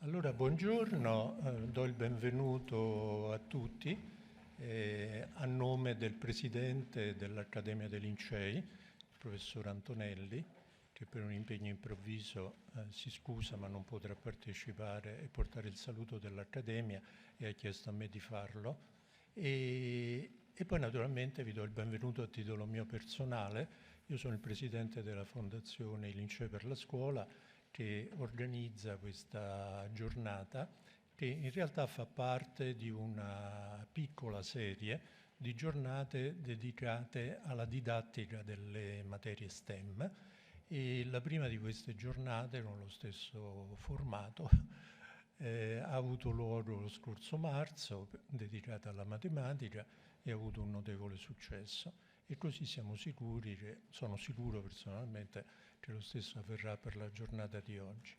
Allora, buongiorno, do il benvenuto a tutti a nome del Presidente dell'Accademia dei Lincei, il professor Antonelli, che per un impegno improvviso si scusa ma non potrà partecipare e portare il saluto dell'Accademia e ha chiesto a me di farlo. E poi naturalmente vi do il benvenuto a titolo mio personale. Io sono il Presidente della Fondazione I Lincei per la Scuola, che organizza questa giornata, che in realtà fa parte di una piccola serie di giornate dedicate alla didattica delle materie STEM. E la prima di queste giornate, con lo stesso formato, ha avuto luogo lo scorso marzo, dedicata alla matematica, e ha avuto un notevole successo. E così siamo sicuri sono sicuro personalmente, che lo stesso avverrà per la giornata di oggi.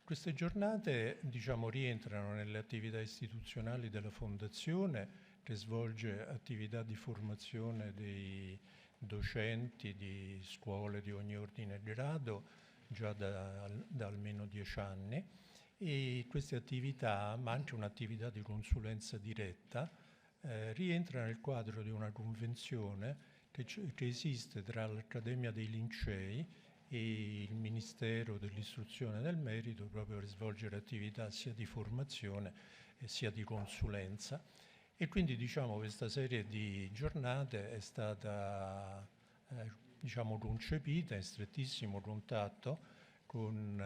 Queste giornate, rientrano nelle attività istituzionali della Fondazione, che svolge attività di formazione dei docenti di scuole di ogni ordine e grado già da almeno 10 anni, e queste attività, ma anche un'attività di consulenza diretta, rientra nel quadro di una convenzione che esiste tra l'Accademia dei Lincei e il Ministero dell'Istruzione e del Merito, proprio per svolgere attività sia di formazione sia di consulenza. E quindi questa serie di giornate è stata concepita in strettissimo contatto con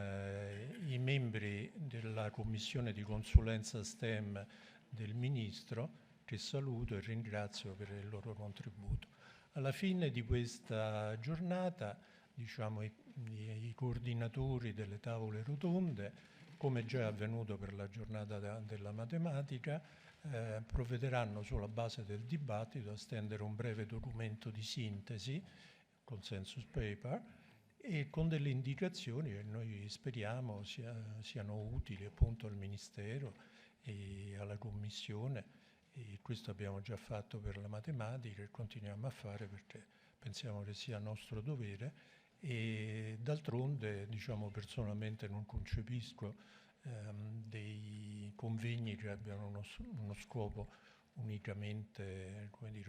i membri della Commissione di consulenza STEM del Ministro, che saluto e ringrazio per il loro contributo. Alla fine di questa giornata, i coordinatori delle tavole rotonde, come già è avvenuto per la giornata della matematica, provvederanno sulla base del dibattito a stendere un breve documento di sintesi, consensus paper, e con delle indicazioni che noi speriamo siano utili appunto al Ministero e alla Commissione. E questo abbiamo già fatto per la matematica e continuiamo a fare perché pensiamo che sia nostro dovere. E d'altronde, personalmente non concepisco dei convegni che abbiano uno scopo unicamente,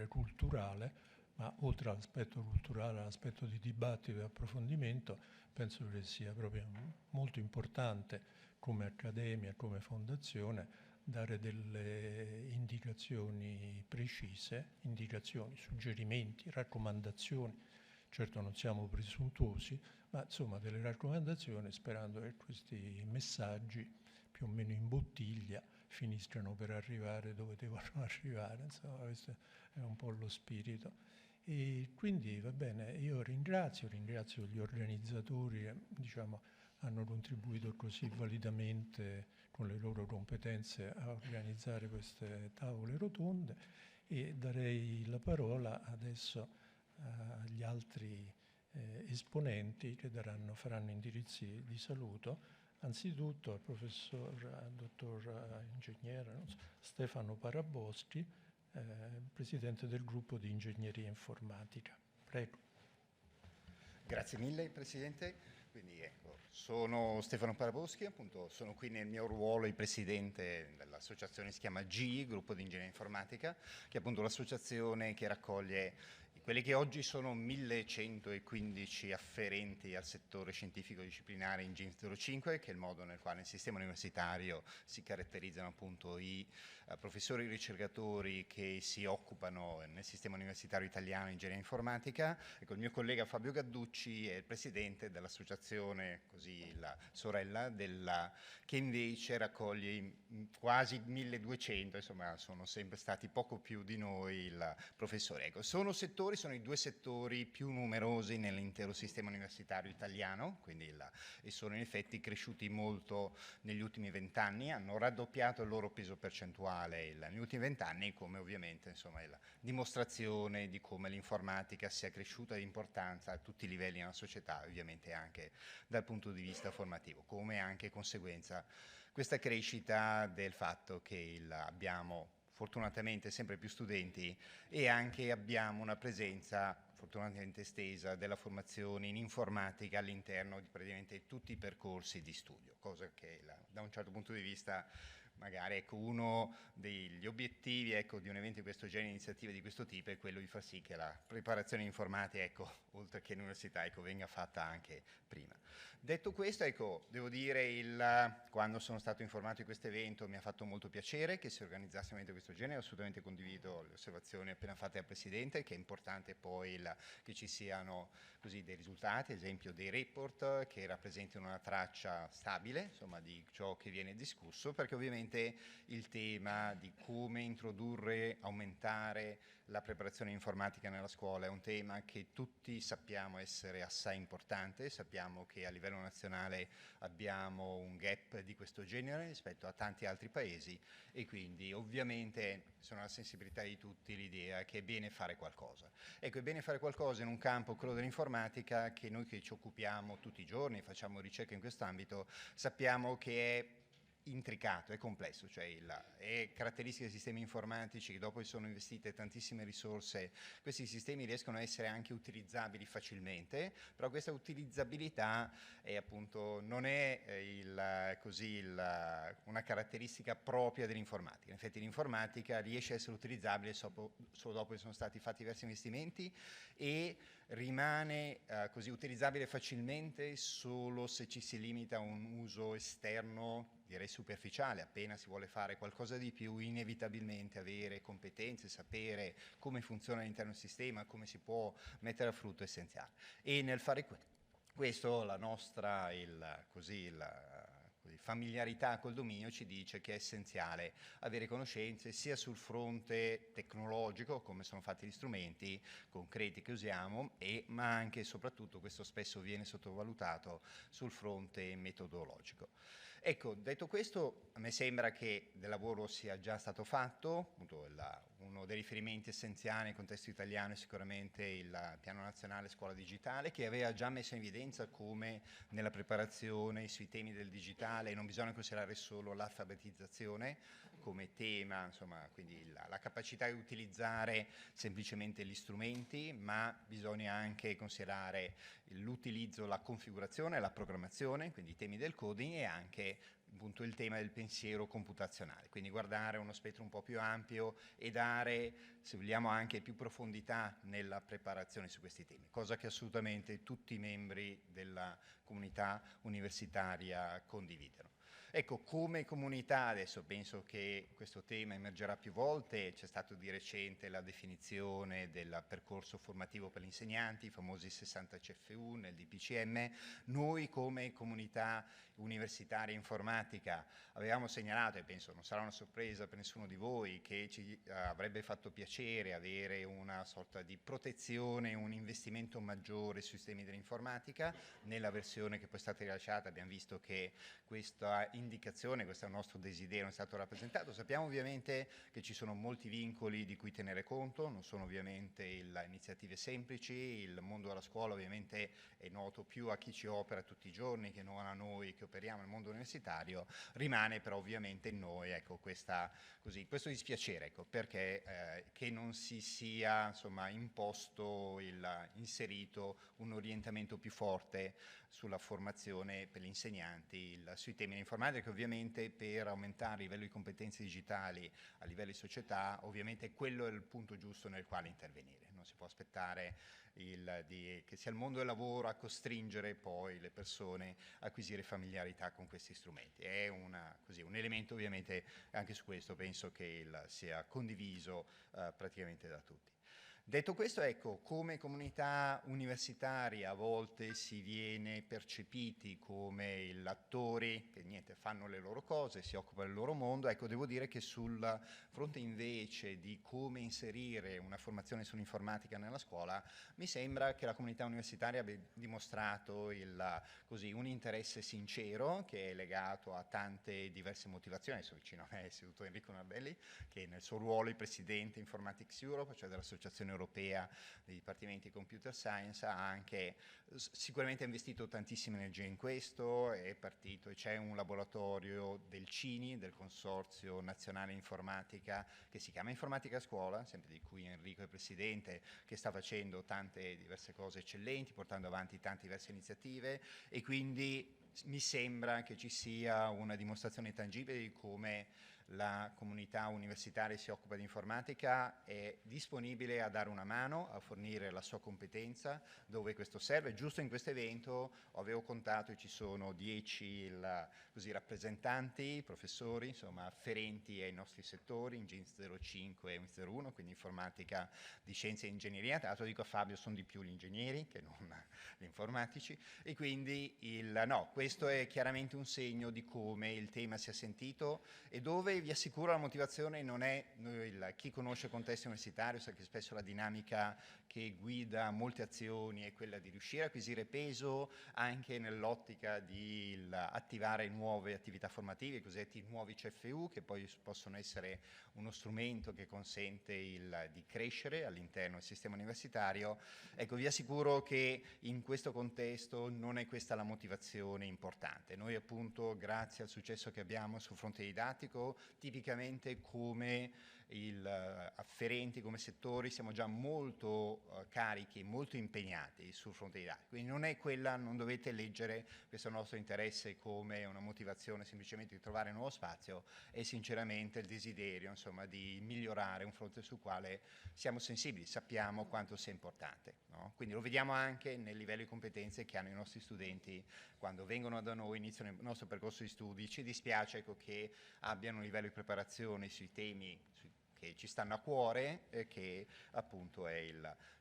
culturale, ma oltre all'aspetto culturale, all'aspetto di dibattito e approfondimento, penso che sia proprio molto importante come accademia, come fondazione, dare delle indicazioni precise, suggerimenti, raccomandazioni. Certo non siamo presuntuosi, ma insomma delle raccomandazioni, sperando che questi messaggi, più o meno in bottiglia, finiscano per arrivare dove devono arrivare. Insomma, questo è un po' lo spirito. E quindi va bene, io ringrazio gli organizzatori che hanno contribuito così validamente con le loro competenze a organizzare queste tavole rotonde, e darei la parola adesso agli altri esponenti che faranno indirizzi di saluto. Anzitutto al professor, dottor ingegnere Stefano Paraboschi, presidente del gruppo di ingegneria informatica. Prego. Grazie mille Presidente. Quindi ecco, sono Stefano Paraboschi, appunto sono qui nel mio ruolo di Presidente dell'associazione che si chiama GI, Gruppo di Ingegneria Informatica, che è appunto l'associazione che raccoglie quelli che oggi sono 1115 afferenti al settore scientifico-disciplinare in GIN 05, che è il modo nel quale nel sistema universitario si caratterizzano appunto i professori e ricercatori che si occupano nel sistema universitario italiano in ingegneria informatica. Ecco, il mio collega Fabio Gadducci è il presidente dell'associazione, così la sorella, che invece raccoglie quasi 1200, insomma sono sempre stati poco più di noi il professore. Ecco, sono i due settori più numerosi nell'intero sistema universitario italiano, quindi e sono in effetti cresciuti molto negli ultimi 20 anni, hanno raddoppiato il loro peso percentuale negli ultimi 20 anni, come ovviamente insomma, è la dimostrazione di come l'informatica sia cresciuta di importanza a tutti i livelli nella società, ovviamente anche dal punto di vista formativo, come anche conseguenza questa crescita del fatto che abbiamo fortunatamente sempre più studenti e anche abbiamo una presenza fortunatamente estesa della formazione in informatica all'interno di praticamente tutti i percorsi di studio, cosa che da un certo punto di vista magari ecco, uno degli obiettivi ecco, di un evento di questo genere, iniziative di questo tipo, è quello di far sì che la preparazione informatica, ecco, oltre che all'università, ecco, venga fatta anche prima. Detto questo, ecco, devo dire, quando sono stato informato di questo evento mi ha fatto molto piacere che si organizzasse un evento di questo genere, assolutamente condivido le osservazioni appena fatte dal Presidente, che è importante poi che ci siano così dei risultati, ad esempio dei report che rappresentino una traccia stabile, insomma, di ciò che viene discusso, perché ovviamente il tema di come introdurre, aumentare la preparazione informatica nella scuola è un tema che tutti sappiamo essere assai importante, sappiamo che a livello nazionale abbiamo un gap di questo genere rispetto a tanti altri paesi e quindi ovviamente sono alla sensibilità di tutti l'idea che è bene fare qualcosa. Ecco, è bene fare qualcosa in un campo, quello dell'informatica, che noi che ci occupiamo tutti i giorni, facciamo ricerca in quest'ambito, sappiamo che è intricato, è complesso, cioè è caratteristica dei sistemi informatici che dopo che sono investite tantissime risorse, questi sistemi riescono a essere anche utilizzabili facilmente, però questa utilizzabilità è appunto, non è una caratteristica propria dell'informatica. In effetti l'informatica riesce a essere utilizzabile solo dopo che sono stati fatti diversi investimenti e rimane così utilizzabile facilmente solo se ci si limita a un uso esterno, direi superficiale. Appena si vuole fare qualcosa di più, inevitabilmente avere competenze, sapere come funziona all'interno del sistema, come si può mettere a frutto è essenziale. E nel fare questo la nostra familiarità col dominio ci dice che è essenziale avere conoscenze sia sul fronte tecnologico, come sono fatti gli strumenti concreti che usiamo, ma anche e soprattutto, questo spesso viene sottovalutato, sul fronte metodologico. Ecco, detto questo, a me sembra che del lavoro sia già stato fatto, appunto uno dei riferimenti essenziali nel contesto italiano è sicuramente il Piano Nazionale Scuola Digitale, che aveva già messo in evidenza come nella preparazione sui temi del digitale non bisogna considerare solo l'alfabetizzazione come tema, insomma, quindi la capacità di utilizzare semplicemente gli strumenti, ma bisogna anche considerare l'utilizzo, la configurazione, la programmazione, quindi i temi del coding e anche appunto il tema del pensiero computazionale, quindi guardare uno spettro un po' più ampio e dare, se vogliamo, anche più profondità nella preparazione su questi temi, cosa che assolutamente tutti i membri della comunità universitaria condividono. Ecco, come comunità, adesso penso che questo tema emergerà più volte, c'è stato di recente la definizione del percorso formativo per gli insegnanti, i famosi 60 CFU nel DPCM. Noi come comunità universitaria informatica avevamo segnalato, e penso non sarà una sorpresa per nessuno di voi, che ci avrebbe fatto piacere avere una sorta di protezione, un investimento maggiore sui sistemi dell'informatica. Nella versione che poi è stata rilasciata abbiamo visto che questa indicazione, questo è il nostro desiderio, è stato rappresentato. Sappiamo ovviamente che ci sono molti vincoli di cui tenere conto, non sono ovviamente iniziative semplici, il mondo della scuola ovviamente è noto più a chi ci opera tutti i giorni che non a noi che operiamo nel mondo universitario, rimane però ovviamente in noi ecco, questo dispiacere, ecco, perché che non si sia insomma, inserito un orientamento più forte sulla formazione per gli insegnanti, sui temi dell'informatica, che ovviamente per aumentare il livello di competenze digitali a livello di società, ovviamente quello è il punto giusto nel quale intervenire. Non si può aspettare che sia il mondo del lavoro a costringere poi le persone a acquisire familiarità con questi strumenti. È un elemento ovviamente, anche su questo penso che sia condiviso praticamente da tutti. Detto questo, ecco, come comunità universitaria a volte si viene percepiti come attori che niente, fanno le loro cose, si occupano del loro mondo. Ecco, devo dire che sul fronte invece di come inserire una formazione sull'informatica nella scuola, mi sembra che la comunità universitaria abbia dimostrato un interesse sincero che è legato a tante diverse motivazioni. Adesso vicino a me è seduto Enrico Narbelli, che nel suo ruolo è presidente Informatics Europe, cioè dell'associazione europea dei dipartimenti di computer science, ha anche sicuramente investito tantissimo energia in questo, è partito e c'è un laboratorio del CINI, del Consorzio Nazionale Informatica, che si chiama Informatica a Scuola, sempre di cui Enrico è presidente, che sta facendo tante diverse cose eccellenti, portando avanti tante diverse iniziative, e quindi mi sembra che ci sia una dimostrazione tangibile di come la comunità universitaria si occupa di informatica, è disponibile a dare una mano, a fornire la sua competenza dove questo serve. Giusto in questo evento avevo contato e ci sono 10 rappresentanti, professori, insomma, afferenti ai nostri settori, in GINS 05 e 01, quindi informatica di scienze e ingegneria. Tra l'altro dico a Fabio, sono di più gli ingegneri che non gli informatici, e quindi questo è chiaramente un segno di come il tema sia sentito, e dove vi assicuro la motivazione non è, chi conosce il contesto universitario sa che spesso la dinamica che guida molte azioni è quella di riuscire a acquisire peso anche nell'ottica di attivare nuove attività formative, i cosiddetti nuovi CFU, che poi possono essere uno strumento che consente di crescere all'interno del sistema universitario. Ecco, vi assicuro che in questo contesto non è questa la motivazione importante. Noi appunto, grazie al successo che abbiamo sul fronte didattico, tipicamente come afferenti, come settori, siamo già molto carichi, molto impegnati sul fronte didattico. Quindi non dovete leggere questo nostro interesse come una motivazione semplicemente di trovare nuovo spazio, è sinceramente il desiderio, insomma, di migliorare un fronte sul quale siamo sensibili, sappiamo quanto sia importante, no? Quindi lo vediamo anche nel livello di competenze che hanno i nostri studenti quando vengono da noi, iniziano il nostro percorso di studi. Ci dispiace, ecco, che abbiano un livello di preparazione sui temi che ci stanno a cuore, che appunto è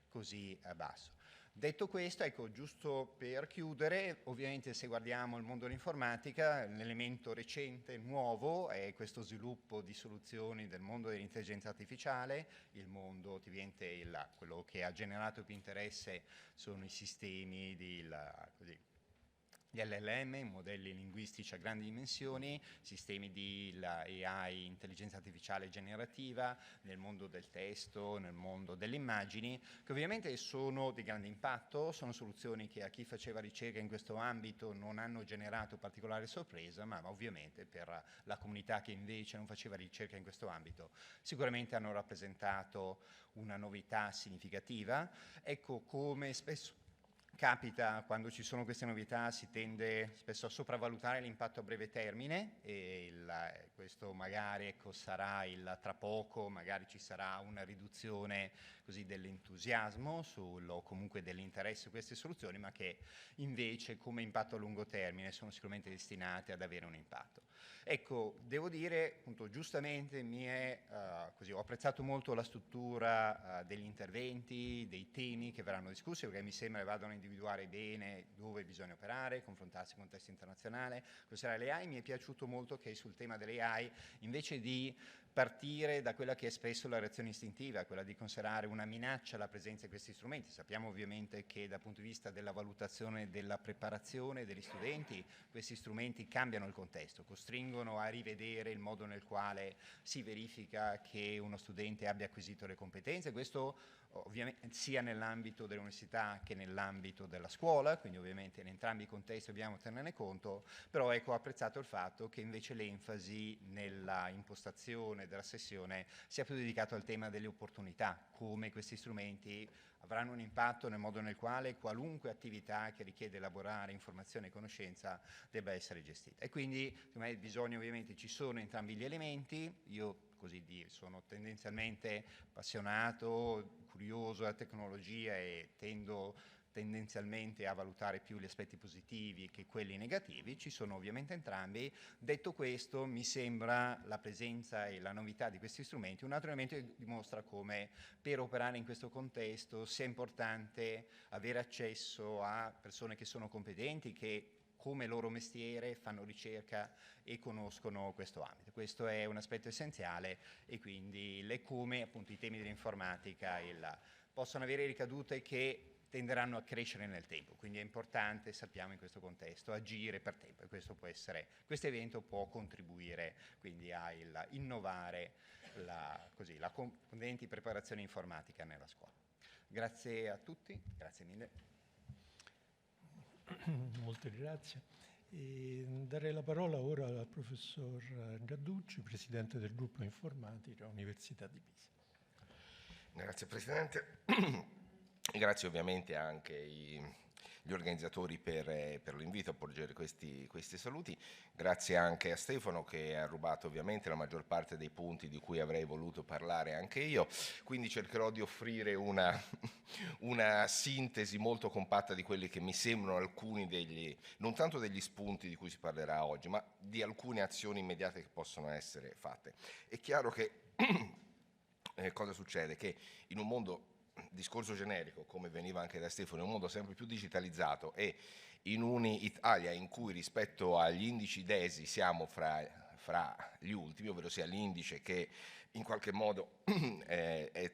così basso. Detto questo, ecco, giusto per chiudere, ovviamente se guardiamo il mondo dell'informatica, l'elemento recente, nuovo, è questo sviluppo di soluzioni del mondo dell'intelligenza artificiale. Il mondo, ovviamente, quello che ha generato più interesse sono i sistemi di gli LLM, modelli linguistici a grandi dimensioni, sistemi di AI, intelligenza artificiale generativa, nel mondo del testo, nel mondo delle immagini, che ovviamente sono di grande impatto, sono soluzioni che a chi faceva ricerca in questo ambito non hanno generato particolare sorpresa, ma ovviamente per la comunità che invece non faceva ricerca in questo ambito sicuramente hanno rappresentato una novità significativa. Ecco, come spesso capita, quando ci sono queste novità si tende spesso a sopravvalutare l'impatto a breve termine, e questo magari, ecco, sarà tra poco, magari ci sarà una riduzione così dell'entusiasmo o comunque dell'interesse a queste soluzioni, ma che invece come impatto a lungo termine sono sicuramente destinate ad avere un impatto. Ecco, devo dire, appunto, giustamente ho apprezzato molto la struttura degli interventi, dei temi che verranno discussi, perché mi sembra che vadano a individuare bene dove bisogna operare, confrontarsi con il contesto internazionale, considerare le AI. Mi è piaciuto molto che sul tema delle AI, invece di partire da quella che è spesso la reazione istintiva, quella di considerare una minaccia alla presenza di questi strumenti. Sappiamo ovviamente che dal punto di vista della valutazione e della preparazione degli studenti, questi strumenti cambiano il contesto, costringono a rivedere il modo nel quale si verifica che uno studente abbia acquisito le competenze. Questo ovviamente sia nell'ambito dell'università che nell'ambito della scuola, quindi ovviamente in entrambi i contesti dobbiamo tenerne conto, però ecco, ho apprezzato il fatto che invece l'enfasi nella impostazione della sessione sia più dedicato al tema delle opportunità, come questi strumenti avranno un impatto nel modo nel quale qualunque attività che richiede elaborare informazione e conoscenza debba essere gestita. E quindi, secondo me, bisogna, ovviamente, ci sono entrambi gli elementi. Io sono tendenzialmente appassionato, curioso della tecnologia e tendo tendenzialmente a valutare più gli aspetti positivi che quelli negativi. Ci sono ovviamente entrambi. Detto questo, mi sembra la presenza e la novità di questi strumenti un altro elemento che dimostra come per operare in questo contesto sia importante avere accesso a persone che sono competenti, che come loro mestiere fanno ricerca e conoscono questo ambito. Questo è un aspetto essenziale, e quindi come appunto i temi dell'informatica possono avere ricadute che tenderanno a crescere nel tempo, quindi è importante, sappiamo in questo contesto, agire per tempo, e questo evento può contribuire quindi a innovare la componente preparazione informatica nella scuola. Grazie a tutti, grazie mille. Molte grazie. Darei la parola ora al professor Gadducci, presidente del gruppo informatica Università di Pisa. Grazie Presidente, e grazie ovviamente anche gli organizzatori per l'invito a porgere questi saluti. Grazie anche a Stefano che ha rubato ovviamente la maggior parte dei punti di cui avrei voluto parlare anche io, quindi cercherò di offrire una sintesi molto compatta di quelli che mi sembrano alcuni non tanto degli spunti di cui si parlerà oggi, ma di alcune azioni immediate che possono essere fatte. È chiaro che cosa succede? Che in un mondo, discorso generico, come veniva anche da Stefano, in un mondo sempre più digitalizzato e in un'Italia in cui rispetto agli indici DESI siamo fra gli ultimi, ovvero sia l'indice che in qualche modo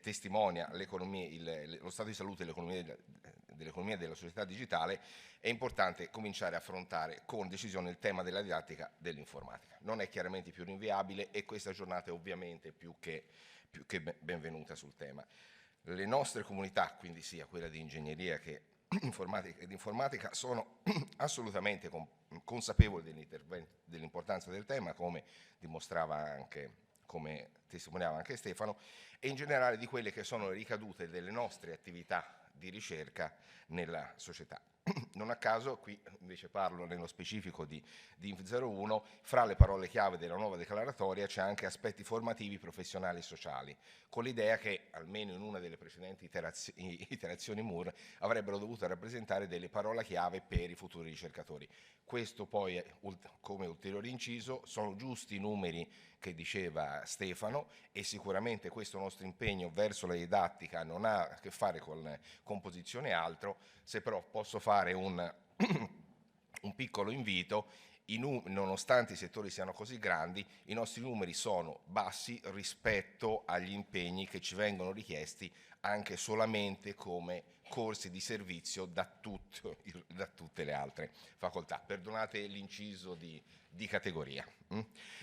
testimonia l'economia, lo stato di salute dell'economia e della società digitale, è importante cominciare a affrontare con decisione il tema della didattica dell'informatica. Non è chiaramente più rinviabile e questa giornata è ovviamente più che benvenuta sul tema. Le nostre comunità, quindi sia quella di ingegneria che informatica, sono assolutamente consapevoli dell'importanza del tema, come testimoniava anche Stefano, e in generale di quelle che sono le ricadute delle nostre attività di ricerca nella società. Non a caso, qui invece parlo nello specifico di INF01, fra le parole chiave della nuova declaratoria c'è anche aspetti formativi, professionali e sociali, con l'idea che, almeno in una delle precedenti iterazioni MUR, avrebbero dovuto rappresentare delle parole chiave per i futuri ricercatori. Questo poi, come ulteriore inciso, sono giusti i numeri che diceva Stefano e sicuramente questo nostro impegno verso la didattica non ha a che fare con composizione e altro, se però posso fare un piccolo invito, nonostante i settori siano così grandi, i nostri numeri sono bassi rispetto agli impegni che ci vengono richiesti anche solamente come corsi di servizio da tutte le altre facoltà. Perdonate l'inciso di categoria.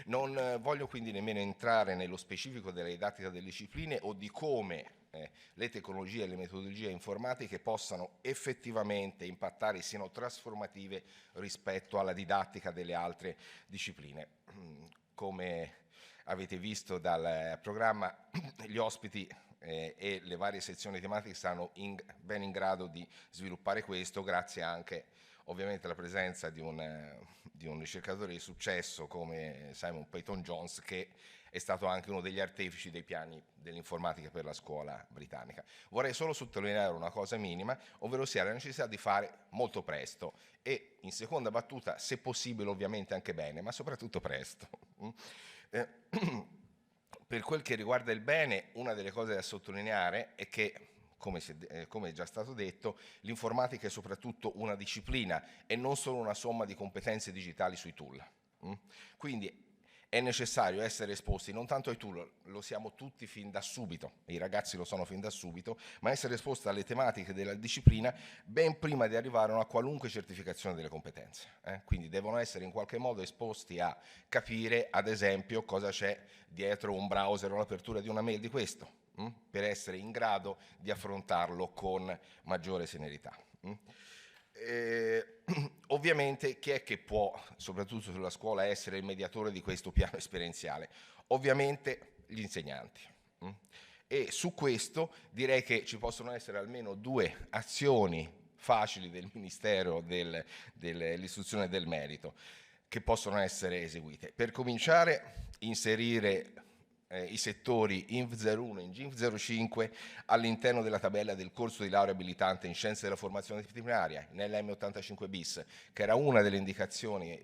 Non voglio quindi nemmeno entrare nello specifico della didattica delle discipline o di come le tecnologie e le metodologie informatiche possano effettivamente impattare e siano trasformative rispetto alla didattica delle altre discipline. Come avete visto dal programma, gli ospiti e le varie sezioni tematiche stanno ben in grado di sviluppare questo, grazie anche ovviamente alla presenza di un ricercatore di successo come Simon Peyton-Jones, che è stato anche uno degli artefici dei piani dell'informatica per la scuola britannica. Vorrei solo sottolineare una cosa minima, ovvero sia la necessità di fare molto presto e in seconda battuta, se possibile ovviamente anche bene, ma soprattutto presto. Per quel che riguarda il bene, una delle cose da sottolineare è che, come è già stato detto, l'informatica è soprattutto una disciplina e non solo una somma di competenze digitali sui tool. Quindi è necessario essere esposti non tanto ai tool, lo siamo tutti fin da subito, i ragazzi lo sono fin da subito, ma essere esposti alle tematiche della disciplina ben prima di arrivare a una qualunque certificazione delle competenze. Quindi devono essere in qualche modo esposti a capire, ad esempio, cosa c'è dietro un browser o l'apertura di una mail di questo, per essere in grado di affrontarlo con maggiore serenità. Ovviamente chi è che può, soprattutto sulla scuola, essere il mediatore di questo piano esperienziale? Ovviamente gli insegnanti. E su questo direi che ci possono essere almeno due azioni facili del Ministero dell'Istruzione e del Merito che possono essere eseguite. Per cominciare, inserire i settori INF01 e INF05 all'interno della tabella del corso di laurea abilitante in scienze della formazione disciplinaria, nell'M85 bis, che era una delle indicazioni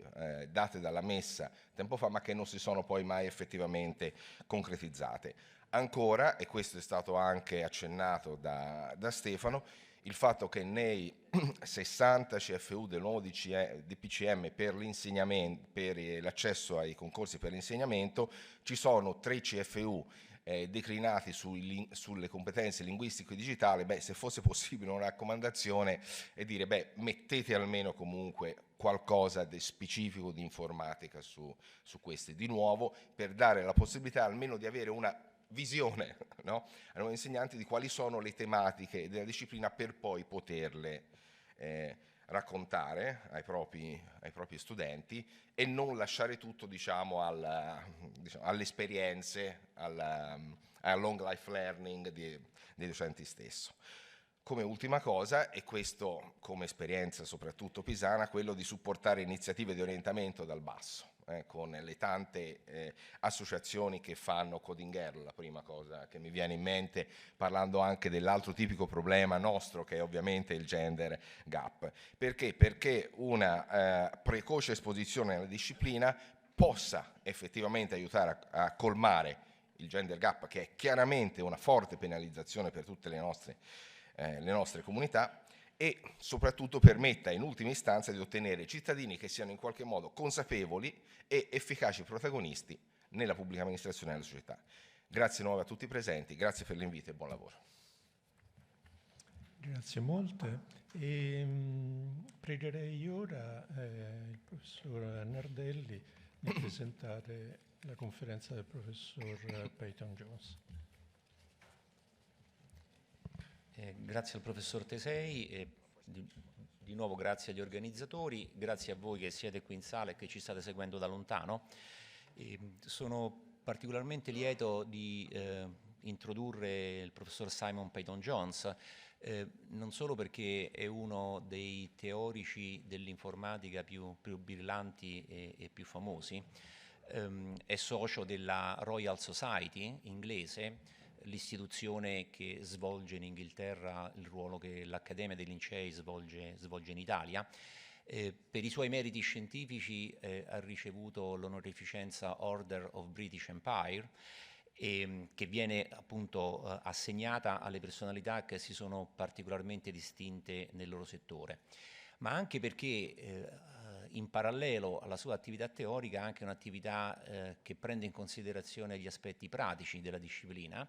date dalla Messa tempo fa, ma che non si sono poi mai effettivamente concretizzate. Ancora, e questo è stato anche accennato da Stefano, il fatto che nei 60 CFU del nuovo DPCM per l'insegnamento, per l'accesso ai concorsi per l'insegnamento, ci sono 3 CFU declinati sulle competenze linguistiche e digitali. Se fosse possibile una raccomandazione è dire, mettete almeno comunque qualcosa di specifico di informatica su questi, di nuovo, per dare la possibilità almeno di avere una visione, no? Ai nuovi insegnanti di quali sono le tematiche della disciplina per poi poterle raccontare ai propri studenti e non lasciare tutto, diciamo, alle esperienze, al long life learning dei docenti stesso. Come ultima cosa, e questo come esperienza soprattutto pisana, quello di supportare iniziative di orientamento dal basso, con le tante associazioni che fanno Coding Girl, la prima cosa che mi viene in mente, parlando anche dell'altro tipico problema nostro, che è ovviamente il gender gap. Perché? Perché una precoce esposizione alla disciplina possa effettivamente aiutare a colmare il gender gap, che è chiaramente una forte penalizzazione per tutte le nostre comunità, e soprattutto permetta in ultima istanza di ottenere cittadini che siano in qualche modo consapevoli e efficaci protagonisti nella pubblica amministrazione e nella società. Grazie nuove a tutti i presenti, grazie per l'invito e buon lavoro. Grazie molte. Pregherei ora il professor Nardelli di presentare la conferenza del professor Peyton Jones. Grazie al professor Tesei e di nuovo grazie agli organizzatori, grazie a voi che siete qui in sala e che ci state seguendo da lontano. Sono particolarmente lieto di introdurre il professor Simon Peyton Jones, non solo perché è uno dei teorici dell'informatica più brillanti e più famosi, è socio della Royal Society inglese, l'istituzione che svolge in Inghilterra il ruolo che l'Accademia dei Lincei svolge in Italia. Per i suoi meriti scientifici ha ricevuto l'onorificenza Order of British Empire, che viene appunto assegnata alle personalità che si sono particolarmente distinte nel loro settore, ma anche perché in parallelo alla sua attività teorica ha anche un'attività che prende in considerazione gli aspetti pratici della disciplina.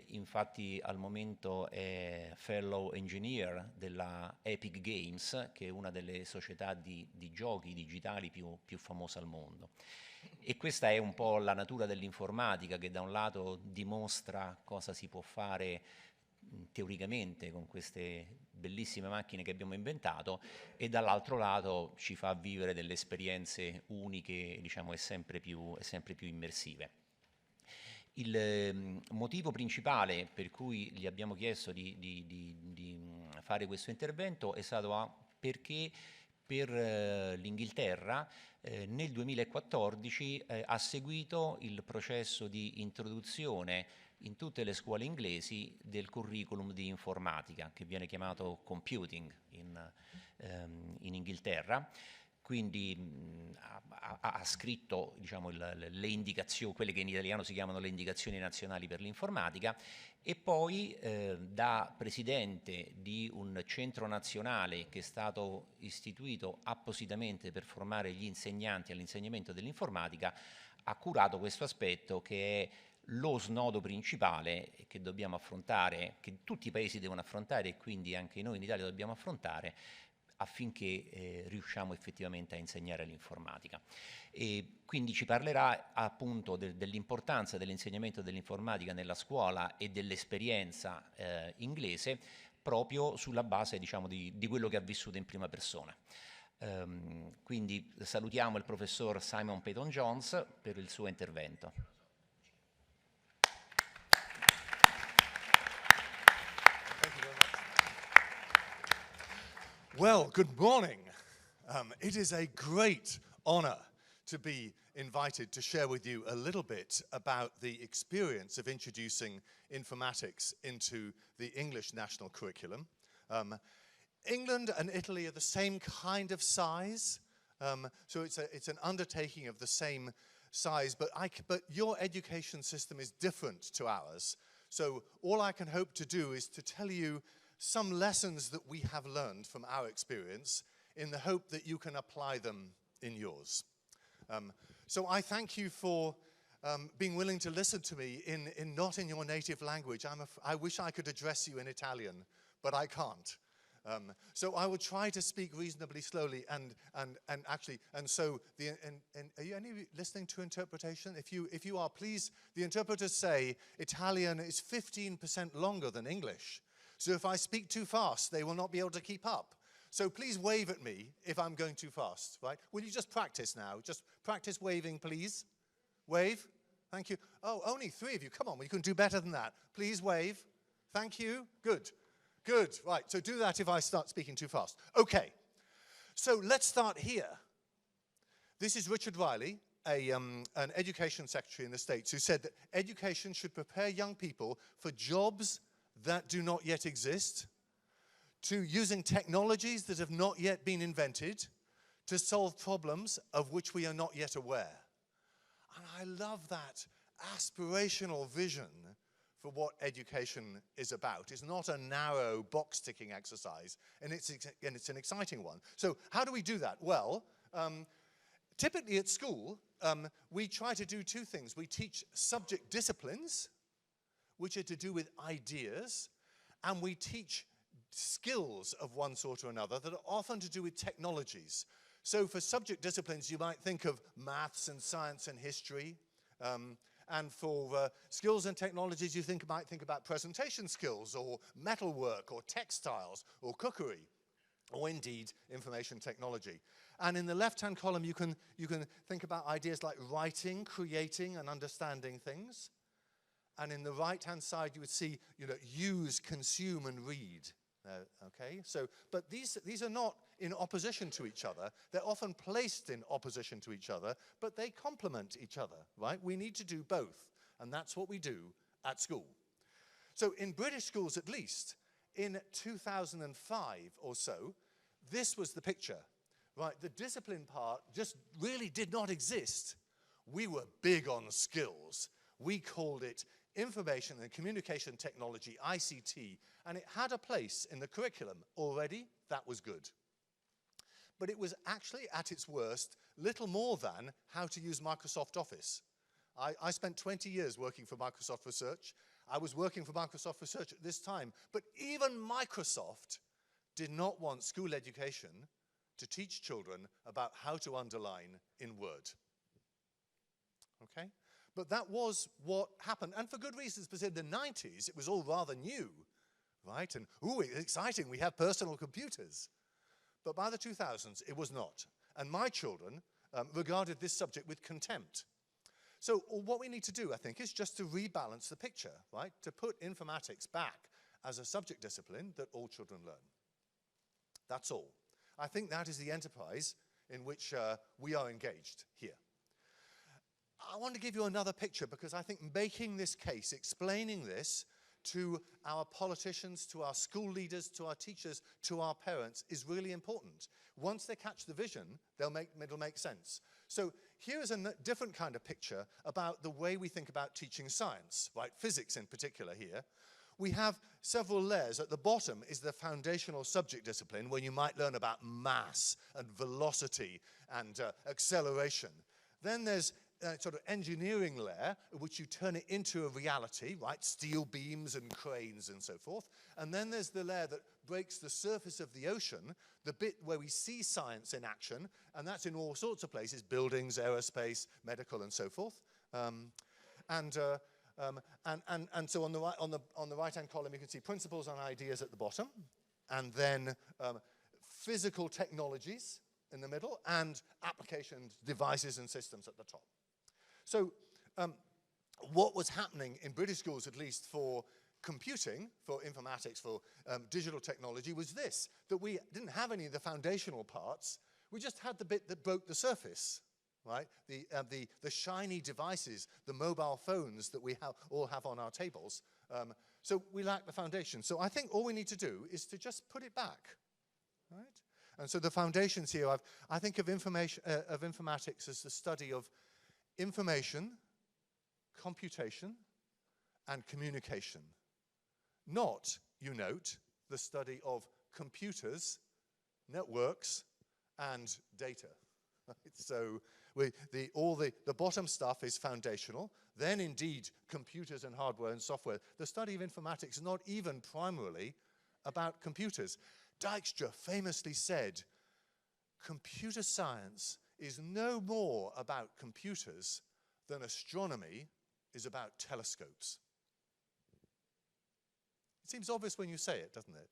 Infatti al momento è Fellow Engineer della Epic Games, che è una delle società di giochi digitali più famose al mondo. E questa è un po' la natura dell'informatica, che da un lato dimostra cosa si può fare teoricamente con queste bellissime macchine che abbiamo inventato, e dall'altro lato ci fa vivere delle esperienze uniche, diciamo, e sempre più immersive. Il motivo principale per cui gli abbiamo chiesto di fare questo intervento è stato perché per l'Inghilterra nel 2014 ha seguito il processo di introduzione in tutte le scuole inglesi del curriculum di informatica, che viene chiamato computing in Inghilterra. Quindi ha scritto, diciamo, le indicazioni, quelle che in italiano si chiamano le indicazioni nazionali per l'informatica, e poi da presidente di un centro nazionale che è stato istituito appositamente per formare gli insegnanti all'insegnamento dell'informatica, ha curato questo aspetto, che è lo snodo principale che dobbiamo affrontare, che tutti i paesi devono affrontare e quindi anche noi in Italia dobbiamo affrontare, affinché riusciamo effettivamente a insegnare l'informatica. E quindi ci parlerà appunto dell'importanza dell'insegnamento dell'informatica nella scuola e dell'esperienza inglese, proprio sulla base, diciamo, di quello che ha vissuto in prima persona. Quindi salutiamo il professor Simon Peyton Jones per il suo intervento. Well, good morning. It is a great honor to be invited to share with you a little bit about the experience of introducing informatics into the English national curriculum. England and Italy are the same kind of size, so it's an undertaking of the same size, but your education system is different to ours. So all I can hope to do is to tell you some lessons that we have learned from our experience, in the hope that you can apply them in yours. So I thank you for being willing to listen to me not in your native language. I wish I could address you in Italian, but I can't. So I will try to speak reasonably slowly and so are you any listening to interpretation? If you are, please, the interpreters say Italian is 15% longer than English. So if I speak too fast, they will not be able to keep up. So please wave at me if I'm going too fast, right? Will you just practice now? Just practice waving, please. Wave. Thank you. Oh, only 3 of you. Come on, you can do better than that. Please wave. Thank you. Good. Good. Right, so do that if I start speaking too fast. Okay. So let's start here. This is Richard Riley, an education secretary in the States, who said that education should prepare young people for jobs that do not yet exist, to using technologies that have not yet been invented, to solve problems of which we are not yet aware. And I love that aspirational vision for what education is about. It's not a narrow box-ticking exercise, and it's an exciting one. So how do we do that? Well, typically at school, we try to do 2 things. We teach subject disciplines, which are to do with ideas, and we teach skills of one sort or another that are often to do with technologies. So for subject disciplines, you might think of maths and science and history. And for skills and technologies, you might think about presentation skills or metalwork or textiles or cookery or indeed information technology. And in the left-hand column, you can think about ideas like writing, creating, and understanding things. And in the right-hand side, you would see, use, consume, and read. Okay, but these are not in opposition to each other. They're often placed in opposition to each other, but they complement each other, right? We need to do both, and that's what we do at school. So in British schools, at least, in 2005 or so, this was the picture, right? The discipline part just really did not exist. We were big on skills. We called it Information and Communication Technology, ICT, and it had a place in the curriculum already. That was good. But it was actually, at its worst, little more than how to use Microsoft Office. I spent 20 years working for Microsoft Research. I was working for Microsoft Research at this time, but even Microsoft did not want school education to teach children about how to underline in Word. Okay? But that was what happened, and for good reasons, because in the 90s, it was all rather new, right? And, ooh, it's exciting, we have personal computers. But by the 2000s, it was not. And my children regarded this subject with contempt. So what we need to do, I think, is just to rebalance the picture, right? To put informatics back as a subject discipline that all children learn. That's all. I think that is the enterprise in which we are engaged here. I want to give you another picture because I think making this case, explaining this to our politicians, to our school leaders, to our teachers, to our parents is really important. Once they catch the vision, it'll make sense. So here's a different kind of picture about the way we think about teaching science, right? Physics in particular here. We have several layers. At the bottom is the foundational subject discipline where you might learn about mass and velocity and acceleration. Then there's sort of engineering layer, which you turn it into a reality, right? Steel beams and cranes and so forth. And then there's the layer that breaks the surface of the ocean, the bit where we see science in action, and that's in all sorts of places, buildings, aerospace, medical, and so forth. And so on the right-hand column, you can see principles and ideas at the bottom, and then physical technologies in the middle, and applications, devices, and systems at the top. So what was happening in British schools, at least for computing, for informatics, for digital technology, was this, that we didn't have any of the foundational parts. We just had the bit that broke the surface, right? The shiny devices, the mobile phones that we all have on our tables. So we lack the foundation. So I think all we need to do is to just put it back, right? And so the foundations here, I think of informatics as the study of information, computation, and communication. Not, you note, the study of computers, networks, and data. So all the bottom stuff is foundational. Then indeed, computers and hardware and software. The study of informatics is not even primarily about computers. Dijkstra famously said, computer science is no more about computers than astronomy is about telescopes. It seems obvious when you say it, doesn't it?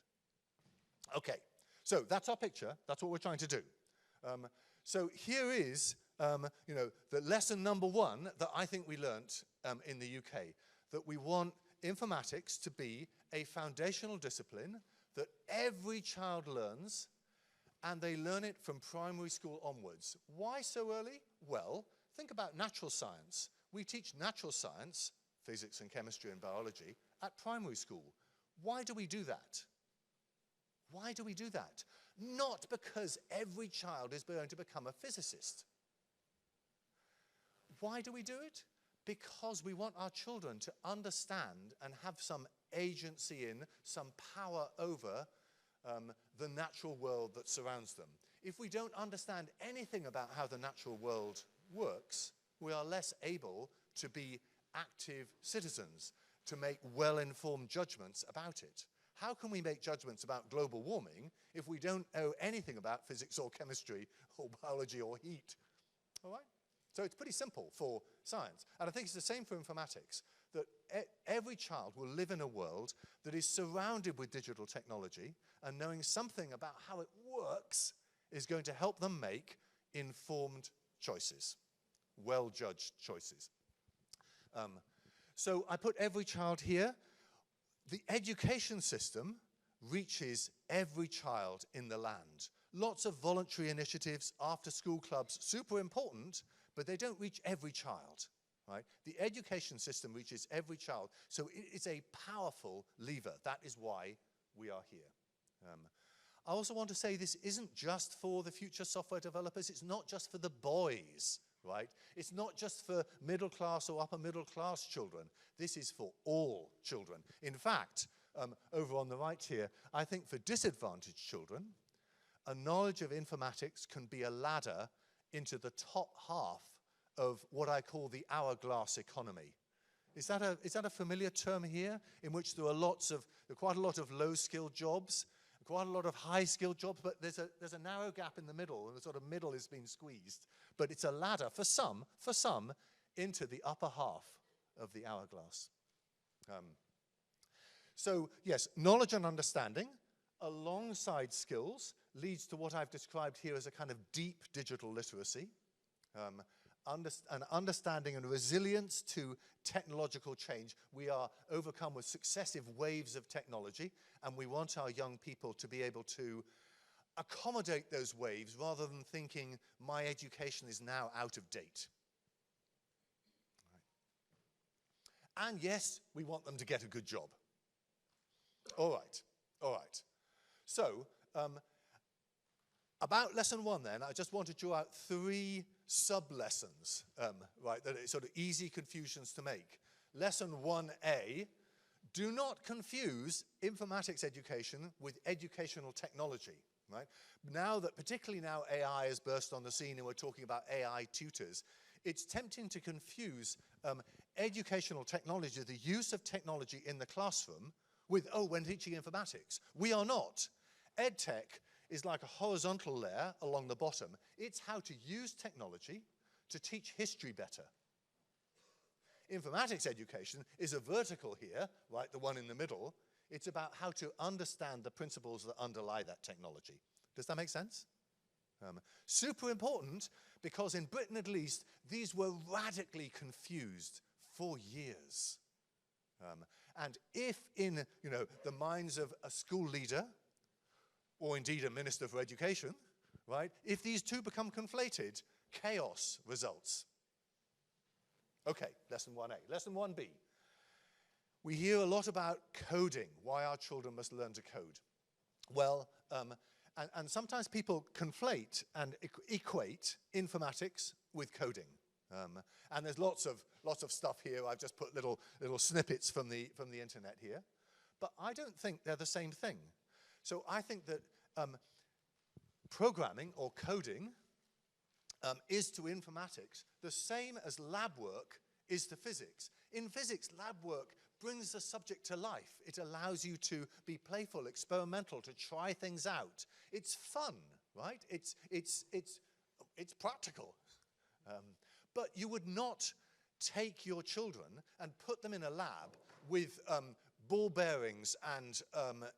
Okay, so that's our picture. That's what we're trying to do. So here is, the lesson number one that I think we learnt in the UK, that we want informatics to be a foundational discipline that every child learns, and they learn it from primary school onwards. Why so early? Well, think about natural science. We teach natural science, physics and chemistry and biology, at primary school. Why do we do that? Why do we do that? Not because every child is going to become a physicist. Why do we do it? Because we want our children to understand and have some agency in, some power over the natural world that surrounds them. If we don't understand anything about how the natural world works, we are less able to be active citizens, to make well-informed judgments about it. How can we make judgments about global warming if we don't know anything about physics or chemistry or biology or heat? All right? So it's pretty simple for science. And I think it's the same for informatics, that every child will live in a world that is surrounded with digital technology, and knowing something about how it works is going to help them make informed choices, well-judged choices. So I put every child here. The education system reaches every child in the land. Lots of voluntary initiatives, after-school clubs, super important, but they don't reach every child, right? The education system reaches every child, so it's a powerful lever. That is why we are here. I also want to say this isn't just for the future software developers. It's not just for the boys, right? It's not just for middle class or upper middle class children. This is for all children. In fact, over on the right here, I think for disadvantaged children, a knowledge of informatics can be a ladder into the top half of what I call the hourglass economy. Is that a familiar term here, in which there are quite a lot of low-skilled jobs, quite a lot of high-skilled jobs, but there's a narrow gap in the middle, and the sort of middle is being squeezed. But it's a ladder for some, into the upper half of the hourglass. So yes, knowledge and understanding alongside skills leads to what I've described here as a kind of deep digital literacy, an understanding and resilience to technological change. We are overcome with successive waves of technology, and we want our young people to be able to accommodate those waves rather than thinking my education is now out of date. Right. And yes, we want them to get a good job. All right. So, about lesson one then, I just want to draw out 3 sub-lessons, right, that are sort of easy confusions to make. Lesson 1A, do not confuse informatics education with educational technology, right? Particularly now AI has burst on the scene and we're talking about AI tutors, it's tempting to confuse educational technology, the use of technology in the classroom, with, when teaching informatics. We are not. EdTech is like a horizontal layer along the bottom. It's how to use technology to teach history better. Informatics education is a vertical here, right, the one in the middle. It's about how to understand the principles that underlie that technology. Does that make sense? Super important, because in Britain at least, these were radically confused for years. And if in the minds of a school leader, or indeed a minister for education, right, if these two become conflated, chaos results. Okay, lesson 1A. Lesson 1B. We hear a lot about coding, why our children must learn to code. Well, and sometimes people conflate and equate informatics with coding. And there's lots of stuff here. I've just put little snippets from the internet here. But I don't think they're the same thing. So I think that programming or coding is to informatics the same as lab work is to physics. In physics, lab work brings the subject to life. It allows you to be playful, experimental, to try things out. It's fun, right? It's practical. But you would not take your children and put them in a lab with ball bearings and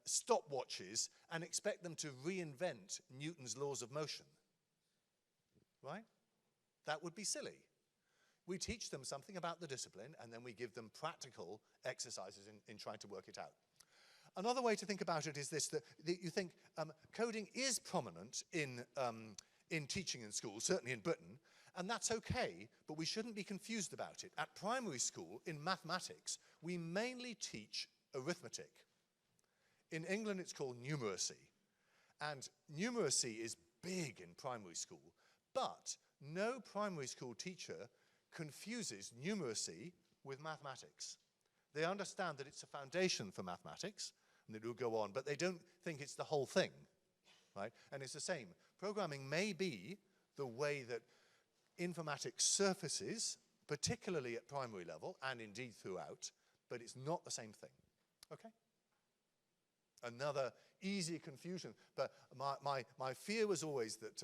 stopwatches and expect them to reinvent Newton's laws of motion, right? That would be silly. We teach them something about the discipline, and then we give them practical exercises in trying to work it out. Another way to think about it is this, that you think coding is prominent in teaching in schools, certainly in Britain, and that's okay, but we shouldn't be confused about it. At primary school, in mathematics, we mainly teach arithmetic. In England, it's called numeracy. And numeracy is big in primary school, but no primary school teacher confuses numeracy with mathematics. They understand that it's a foundation for mathematics, and it will go on, but they don't think it's the whole thing, right? And it's the same. Programming may be the way that informatics surfaces, particularly at primary level, and indeed throughout, but it's not the same thing, okay? Another easy confusion, but my fear was always that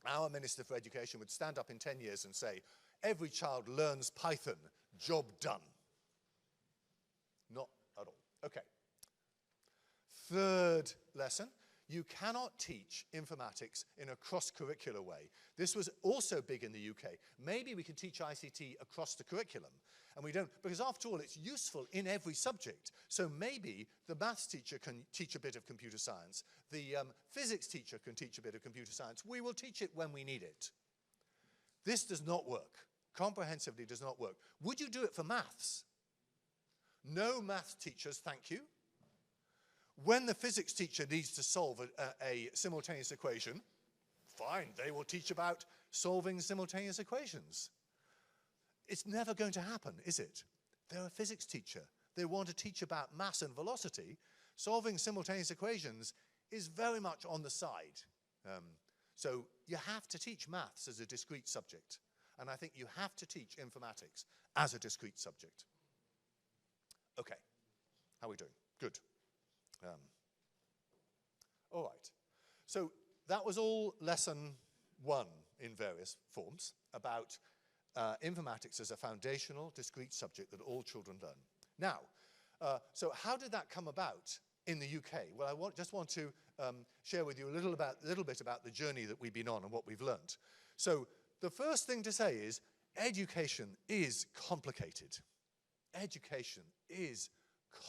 our Minister for Education would stand up in 10 years and say, every child learns Python, job done. Not at all. Okay. Third lesson, you cannot teach informatics in a cross-curricular way. This was also big in the UK. Maybe we can teach ICT across the curriculum, and we don't, because after all, it's useful in every subject. So maybe the maths teacher can teach a bit of computer science. The physics teacher can teach a bit of computer science. We will teach it when we need it. This does not work. Comprehensively does not work. Would you do it for maths? No maths teachers, thank you. When the physics teacher needs to solve a simultaneous equation, fine, they will teach about solving simultaneous equations. It's never going to happen, is it? They're a physics teacher. They want to teach about mass and velocity. Solving simultaneous equations is very much on the side. So you have to teach maths as a discrete subject. And I think you have to teach informatics as a discrete subject. Okay, how are we doing? Good. All right, so that was all lesson 1 in various forms about informatics as a foundational discrete subject that all children learn. Now, so how did that come about in the UK? Well, I just want to share with you a little bit about the journey that we've been on and what we've learned. So the first thing to say is education is complicated. Education is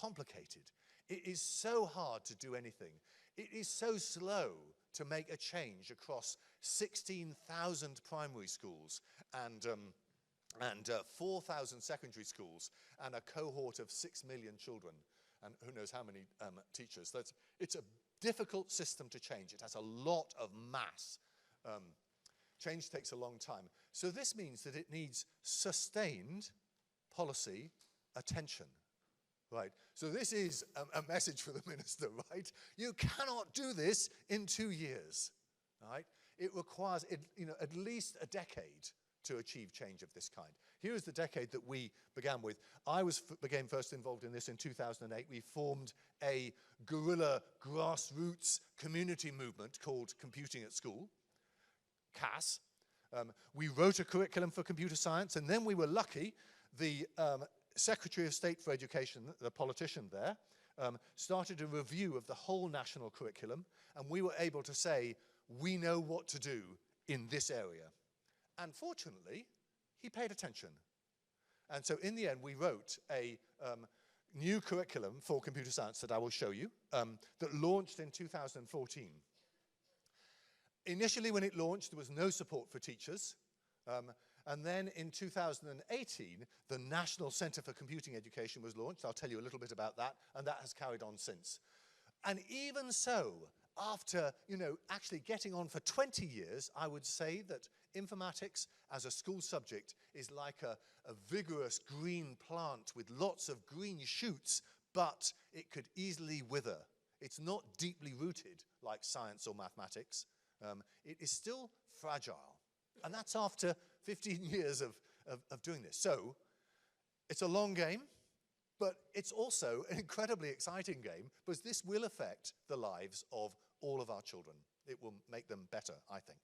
complicated. It is so hard to do anything. It is so slow to make a change across 16,000 primary schools and 4,000 secondary schools and a cohort of 6 million children and who knows how many teachers. It's a difficult system to change. It has a lot of mass. Change takes a long time. So this means that it needs sustained policy attention. Right, so this is a message for the minister, right? You cannot do this in 2 years, right? It requires, at least a decade to achieve change of this kind. Here is the decade that we began with. I became first involved in this in 2008. We formed a guerrilla grassroots community movement called Computing at School, CAS. We wrote a curriculum for computer science, and then we were lucky. The Secretary of State for Education, the politician there, started a review of the whole national curriculum, and we were able to say, we know what to do in this area. And fortunately, he paid attention. And so in the end, we wrote a new curriculum for computer science that I will show you, that launched in 2014. Initially, when it launched, there was no support for teachers. And then in 2018, the National Centre for Computing Education was launched. I'll tell you a little bit about that, and that has carried on since. And even so, after, actually getting on for 20 years, I would say that informatics as a school subject is like a vigorous green plant with lots of green shoots, but it could easily wither. It's not deeply rooted like science or mathematics. It is still fragile. And that's after 15 years of doing this. So it's a long game. But it's also an incredibly exciting game because this will affect the lives of all of our children. It will make them better, I think.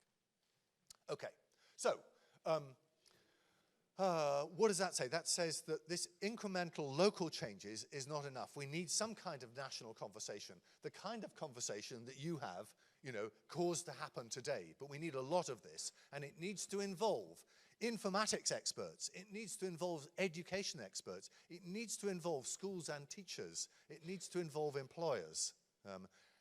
Okay, so what does that say? That says that this incremental local changes is not enough. We need some kind of national conversation, the kind of conversation that you have, caused to happen today. But we need a lot of this, and it needs to involve informatics experts. It needs to involve education experts. It needs to involve schools and teachers. It needs to involve employers.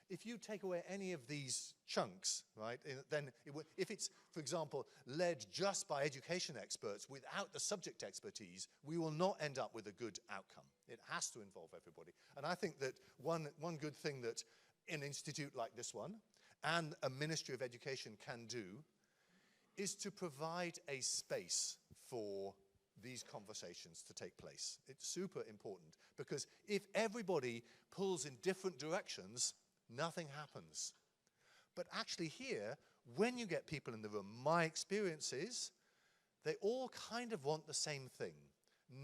If you take away any of these chunks, right, then if it's, for example, led just by education experts without the subject expertise, we will not end up with a good outcome. It has to involve everybody. And I think that one good thing that an institute like this one and a Ministry of Education can do is to provide a space for these conversations to take place. It's super important because if everybody pulls in different directions, nothing happens. But actually here, when you get people in the room, my experience is they all kind of want the same thing.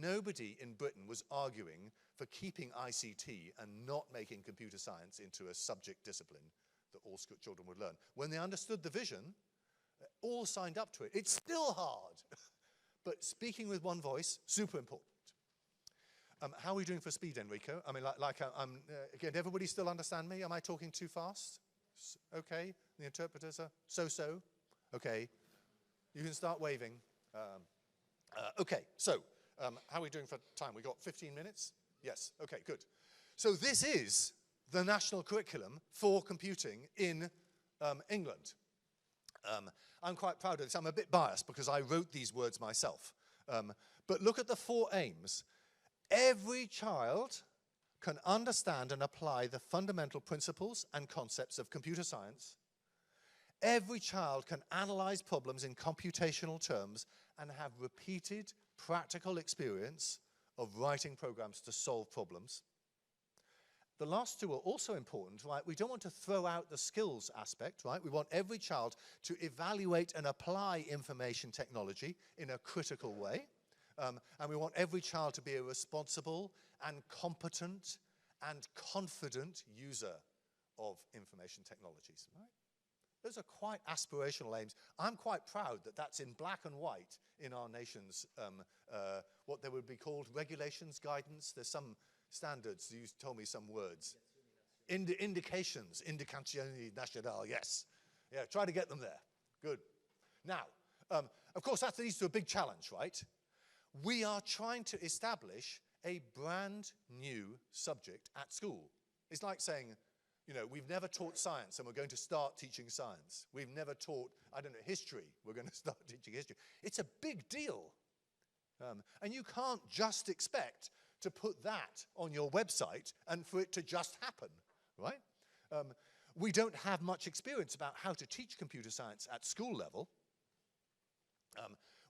Nobody in Britain was arguing for keeping ICT and not making computer science into a subject discipline that all children would learn. When they understood the vision, they all signed up to it. It's still hard, but speaking with one voice, super important. How are we doing for speed, Enrico? I mean, again, everybody still understand me? Am I talking too fast? Okay, the interpreters are so-so. Okay, you can start waving. Okay, so how are we doing for time? We got 15 minutes? Yes, okay, good. So this is the national curriculum for computing in England. I'm quite proud of this. I'm a bit biased because I wrote these words myself. But look at the 4 aims. Every child can understand and apply the fundamental principles and concepts of computer science. Every child can analyze problems in computational terms and have repeated practical experience of writing programs to solve problems. The last 2 are also important, right? We don't want to throw out the skills aspect, right? We want every child to evaluate and apply information technology in a critical way. And we want every child to be a responsible and competent and confident user of information technologies, right? Those are quite aspirational aims. I'm quite proud that that's in black and white in our nation's, what they would be called regulations, guidance. There's some standards. You told me some words. Indications, indicazioni nationali, yes. Yeah, try to get them there. Good. Now, of course, that leads to a big challenge, right? We are trying to establish a brand new subject at school. It's like saying, we've never taught science and we're going to start teaching science. We've never taught, history. We're going to start teaching history. It's a big deal. And you can't just expect to put that on your website and for it to just happen, right? We don't have much experience about how to teach computer science at school level.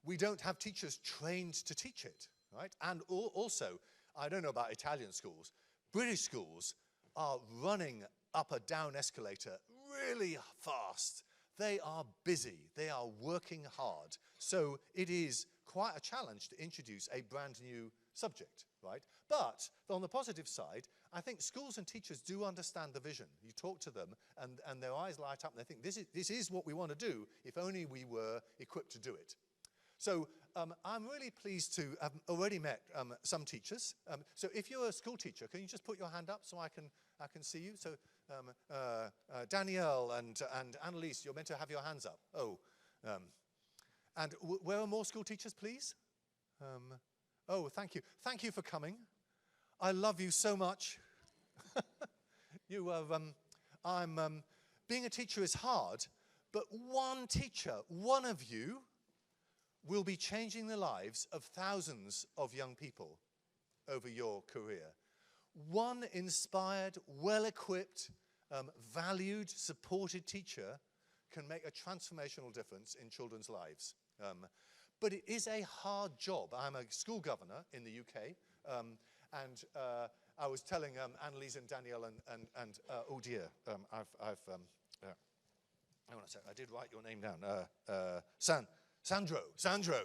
We don't have teachers trained to teach it, right? And also, I don't know about Italian schools, British schools are running up a down escalator really fast. They are busy, they are working hard. So it is quite a challenge to introduce a brand new subject, right? But on the positive side, I think schools and teachers do understand the vision. You talk to them and their eyes light up and they think this is what we want to do if only we were equipped to do it. So I'm really pleased to have already met some teachers. So if you're a school teacher, can you just put your hand up so I can see you? So Danielle and Annalise, you're meant to have your hands up. Oh, and where are more school teachers, please? Oh, thank you. Thank you for coming. I love you so much. You are, being a teacher is hard, but one teacher, one of you, will be changing the lives of thousands of young people over your career. One inspired, well-equipped, valued, supported teacher can make a transformational difference in children's lives. But it is a hard job. I'm a school governor in the UK, and I was telling Annalise and Danielle and oh dear, hang on a sec, I did write your name down. Sandro,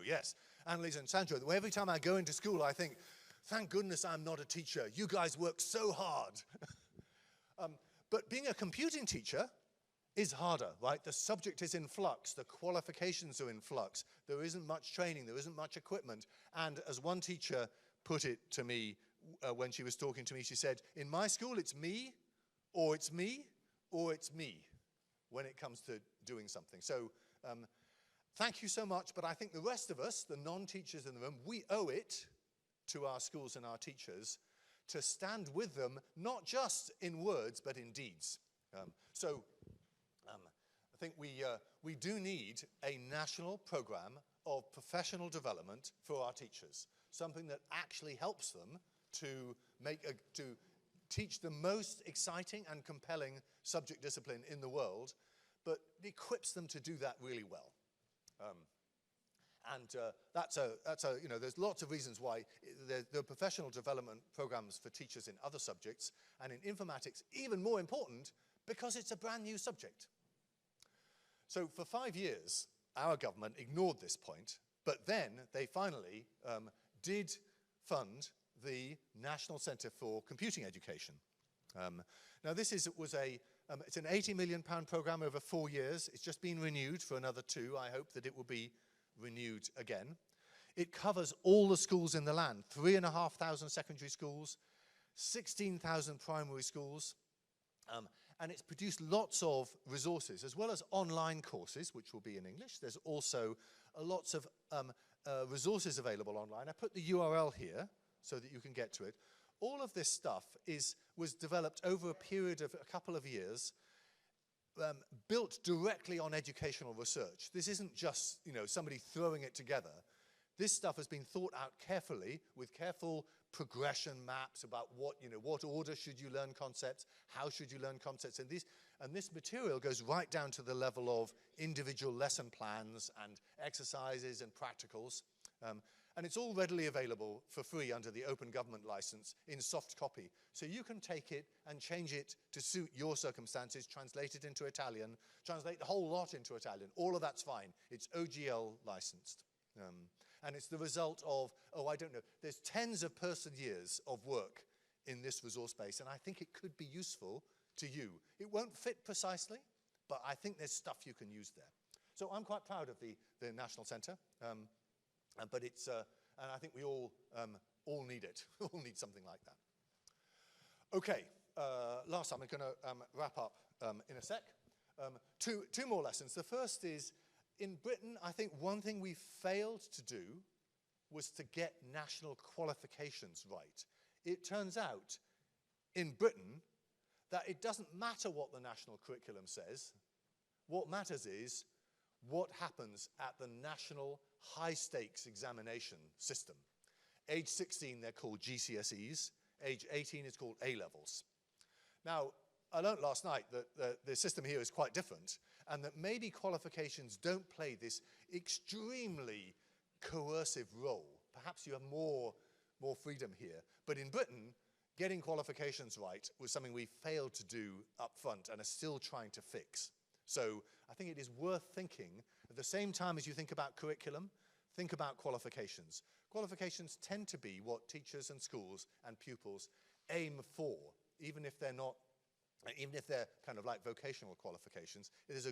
yes. Annalise and Sandro. Every time I go into school, I think, Thank goodness I'm not a teacher. You guys work so hard. But being a computing teacher is harder, right? The subject is in flux. The qualifications are in flux. There isn't much training. There isn't much equipment. And as one teacher put it to me when she was talking to me, she said, in my school, it's me, or it's me, or it's me when it comes to doing something. So thank you so much. But I think the rest of us, the non-teachers in the room, we owe it to our schools and our teachers to stand with them, not just in words, but in deeds. I think we do need a national program of professional development for our teachers, something that actually helps them to teach the most exciting and compelling subject discipline in the world, but equips them to do that really well. There's lots of reasons why there are professional development programs for teachers in other subjects, and in informatics, even more important, because it's a brand new subject. So for 5 years, our government ignored this point, but then they finally did fund the National Centre for Computing Education. Now this it's an £80 million programme over 4 years. It's just been renewed for another 2. I hope that it will be renewed again. It covers all the schools in the land, 3,500 secondary schools, 16,000 primary schools, and it's produced lots of resources, as well as online courses, which will be in English. There's also lots of resources available online. I put the URL here so that you can get to it. All of this stuff was developed over a period of a couple of years, built directly on educational research. This isn't just, somebody throwing it together. This stuff has been thought out carefully with careful progression maps about what order should you learn concepts, how should you learn concepts, and this material goes right down to the level of individual lesson plans and exercises and practicals. And it's all readily available for free under the Open Government License in soft copy. So you can take it and change it to suit your circumstances, translate it into Italian, translate the whole lot into Italian. All of that's fine. It's OGL licensed. And it's the result of, there's tens of person years of work in this resource base, and I think it could be useful to you. It won't fit precisely, but I think there's stuff you can use there. So I'm quite proud of the National Centre. But it's, and I think we all need it. We all need something like that. Okay, last time I'm going to wrap up in a sec. Two more lessons. The first is, in Britain, I think one thing we failed to do was to get national qualifications right. It turns out, in Britain, that it doesn't matter what the national curriculum says. What matters is what happens at the national high-stakes examination system. Age 16, they're called GCSEs. Age 18 is called A-levels. Now, I learned last night that the system here is quite different, and that maybe qualifications don't play this extremely coercive role. Perhaps you have more freedom here. But in Britain, getting qualifications right was something we failed to do up front and are still trying to fix. So I think it is worth thinking, at the same time as you think about curriculum, think about qualifications. Qualifications tend to be what teachers and schools and pupils aim for, even if they're kind of like vocational qualifications. It's a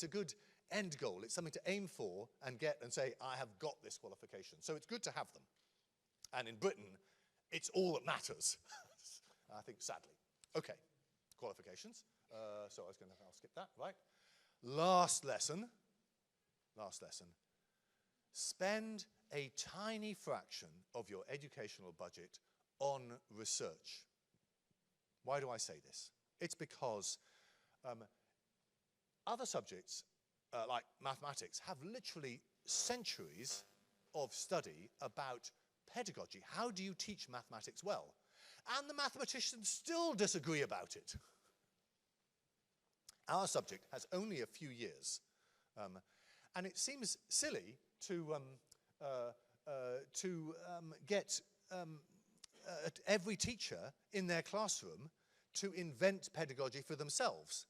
good end goal. It's something to aim for and get and say, I have got this qualification. So it's good to have them. And in Britain, it's all that matters, I think, sadly. Okay, qualifications. So I'll skip that, right? Last lesson. Spend a tiny fraction of your educational budget on research. Why do I say this? It's because other subjects, like mathematics, have literally centuries of study about pedagogy. How do you teach mathematics well? And the mathematicians still disagree about it. Our subject has only a few years. And it seems silly to get every teacher in their classroom to invent pedagogy for themselves,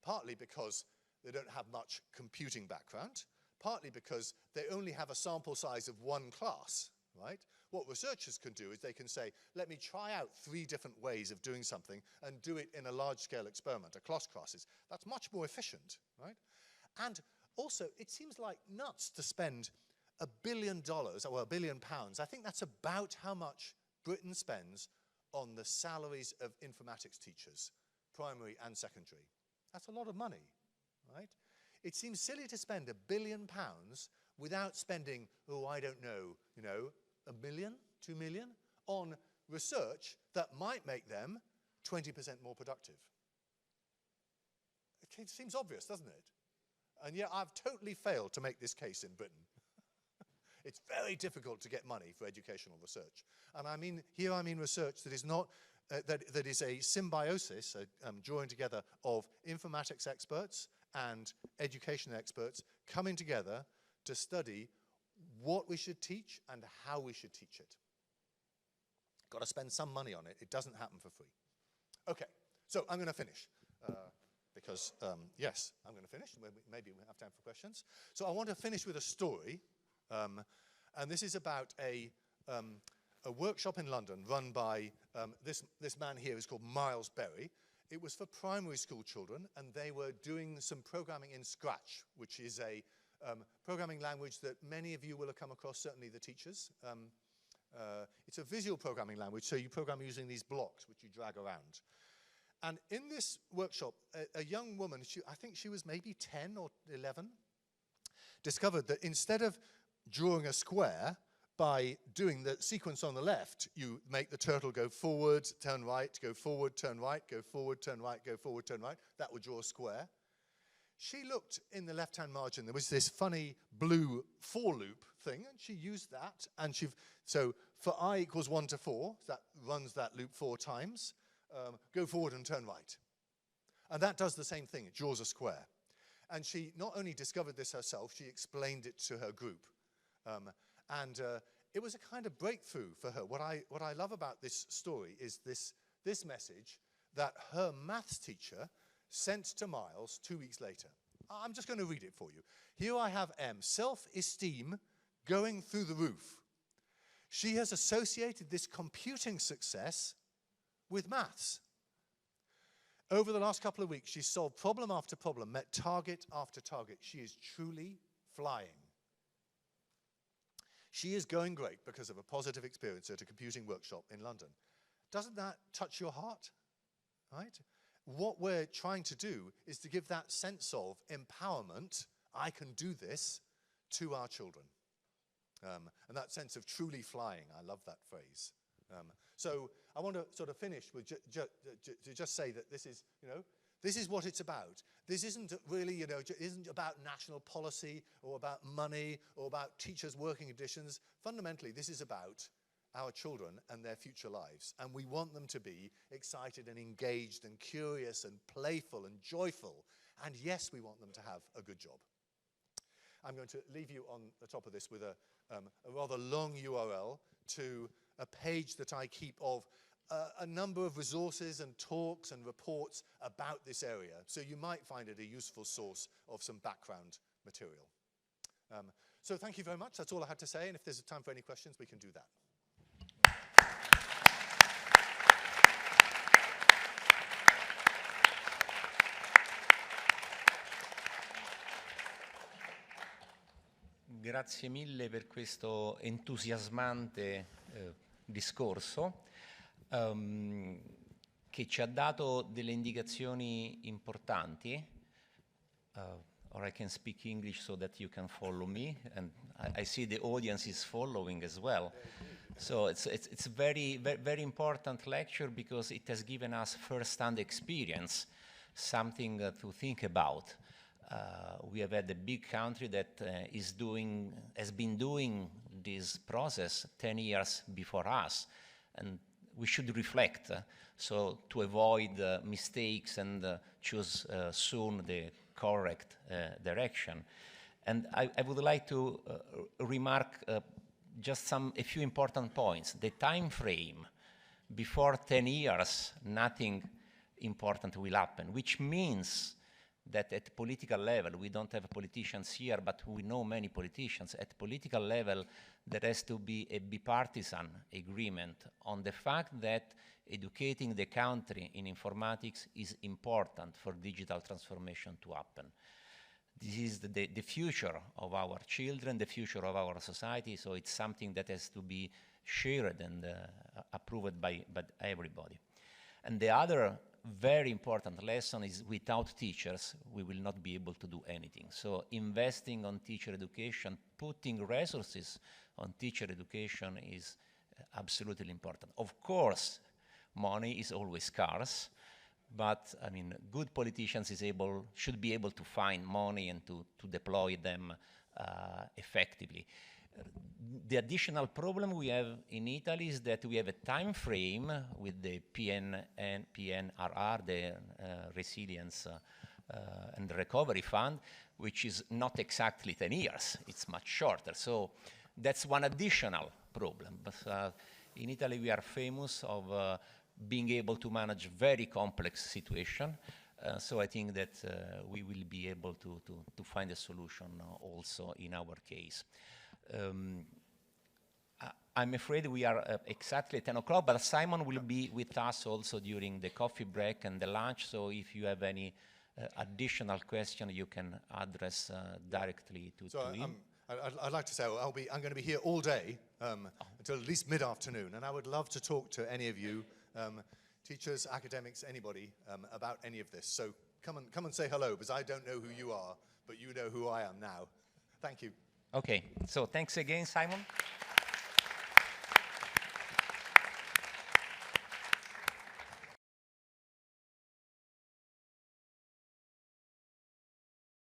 partly because they don't have much computing background, partly because they only have a sample size of one class, right? What researchers can do is they can say, let me try out 3 different ways of doing something and do it in a large-scale experiment, across classes. That's much more efficient, right? And also, it seems like nuts to spend $1 billion, or £1 billion. I think that's about how much Britain spends on the salaries of informatics teachers, primary and secondary. That's a lot of money, right? It seems silly to spend £1 billion without spending, oh, I don't know, $1 million, $2 million on research that might make them 20% more productive. It seems obvious, doesn't it? And yet I've totally failed to make this case in Britain. It's very difficult to get money for educational research. And I mean research that is not, that is a symbiosis, a drawing together of informatics experts and education experts coming together to study what we should teach and how we should teach it. Got to spend some money on it. It doesn't happen for free. Okay, so I'm going to finish. Because, yes, I'm going to finish. Maybe we'll have time for questions. So I want to finish with a story. And this is about a workshop in London run by this man here who's called Miles Berry. It was for primary school children, and they were doing some programming in Scratch, which is a programming language that many of you will have come across, certainly the teachers. It's a visual programming language, so you program using these blocks, which you drag around. And in this workshop, a young woman, I think she was maybe 10 or 11, discovered that instead of drawing a square by doing the sequence on the left, you make the turtle go forward, turn right, go forward, turn right, go forward, turn right, go forward, turn right. That would draw a square. She looked in the left-hand margin. There was this funny blue for loop thing, and she used that. And so for I equals 1 to 4, that runs that loop 4 times. Go forward and turn right. And that does the same thing. It draws a square. And she not only discovered this herself, she explained it to her group. And it was a kind of breakthrough for her. What I love about this story is this message that her maths teacher sent to Miles 2 weeks later. I'm just going to read it for you. Here I have M, self-esteem going through the roof. She has associated this computing success with maths. Over the last couple of weeks, she's solved problem after problem, met target after target. She is truly flying. She is going great because of a positive experience at a computing workshop in London. Doesn't that touch your heart? Right? What we're trying to do is to give that sense of empowerment, I can do this, to our children. And that sense of truly flying, I love that phrase. So I want to sort of finish with just say that this is what it's about. This isn't really, isn't about national policy or about money or about teachers' working conditions. Fundamentally, this is about our children and their future lives. And we want them to be excited and engaged and curious and playful and joyful. And yes, we want them to have a good job. I'm going to leave you on the top of this with a rather long URL to a page that I keep of a number of resources and talks and reports about this area. So you might find it a useful source of some background material. So thank you very much. That's all I had to say. And if there's time for any questions, we can do that. Grazie mille per questo entusiasmante discorso che ci ha dato delle indicazioni importanti. Or I can speak English so that you can follow me, and I see the audience is following as well. So it's a very, very important lecture because it has given us first-hand experience, something to think about. We have had a big country that has been doing this process 10 years before us, and we should reflect so to avoid mistakes and choose soon the correct direction. And I would like to remark just a few important points. The time frame, before 10 years, nothing important will happen, which means that at political level, we don't have politicians here, but we know many politicians, at political level there has to be a bipartisan agreement on the fact that educating the country in informatics is important for digital transformation to happen. This is the future of our children, the future of our society, so it's something that has to be shared and approved by everybody. And the other very important lesson is without teachers, we will not be able to do anything. So investing on teacher education, putting resources on teacher education is absolutely important. Of course, money is always scarce, but I mean, good politicians should be able to find money and to deploy them effectively. The additional problem we have in Italy is that we have a time frame with the PNRR, the Resilience and Recovery Fund, which is not exactly 10 years, it's much shorter. So that's one additional problem. But in Italy we are famous of being able to manage very complex situations. So I think that we will be able to find a solution also in our case. I'm afraid we are exactly at 10 o'clock, but Simon will be with us also during the coffee break and the lunch, so if you have any additional question, you can address directly to him. I'd like to say I'm going to be here all day until at least mid-afternoon, and I would love to talk to any of you, teachers, academics, anybody, about any of this. So come and say hello, because I don't know who you are, but you know who I am now. Thank you. Okay, so thanks again, Simon.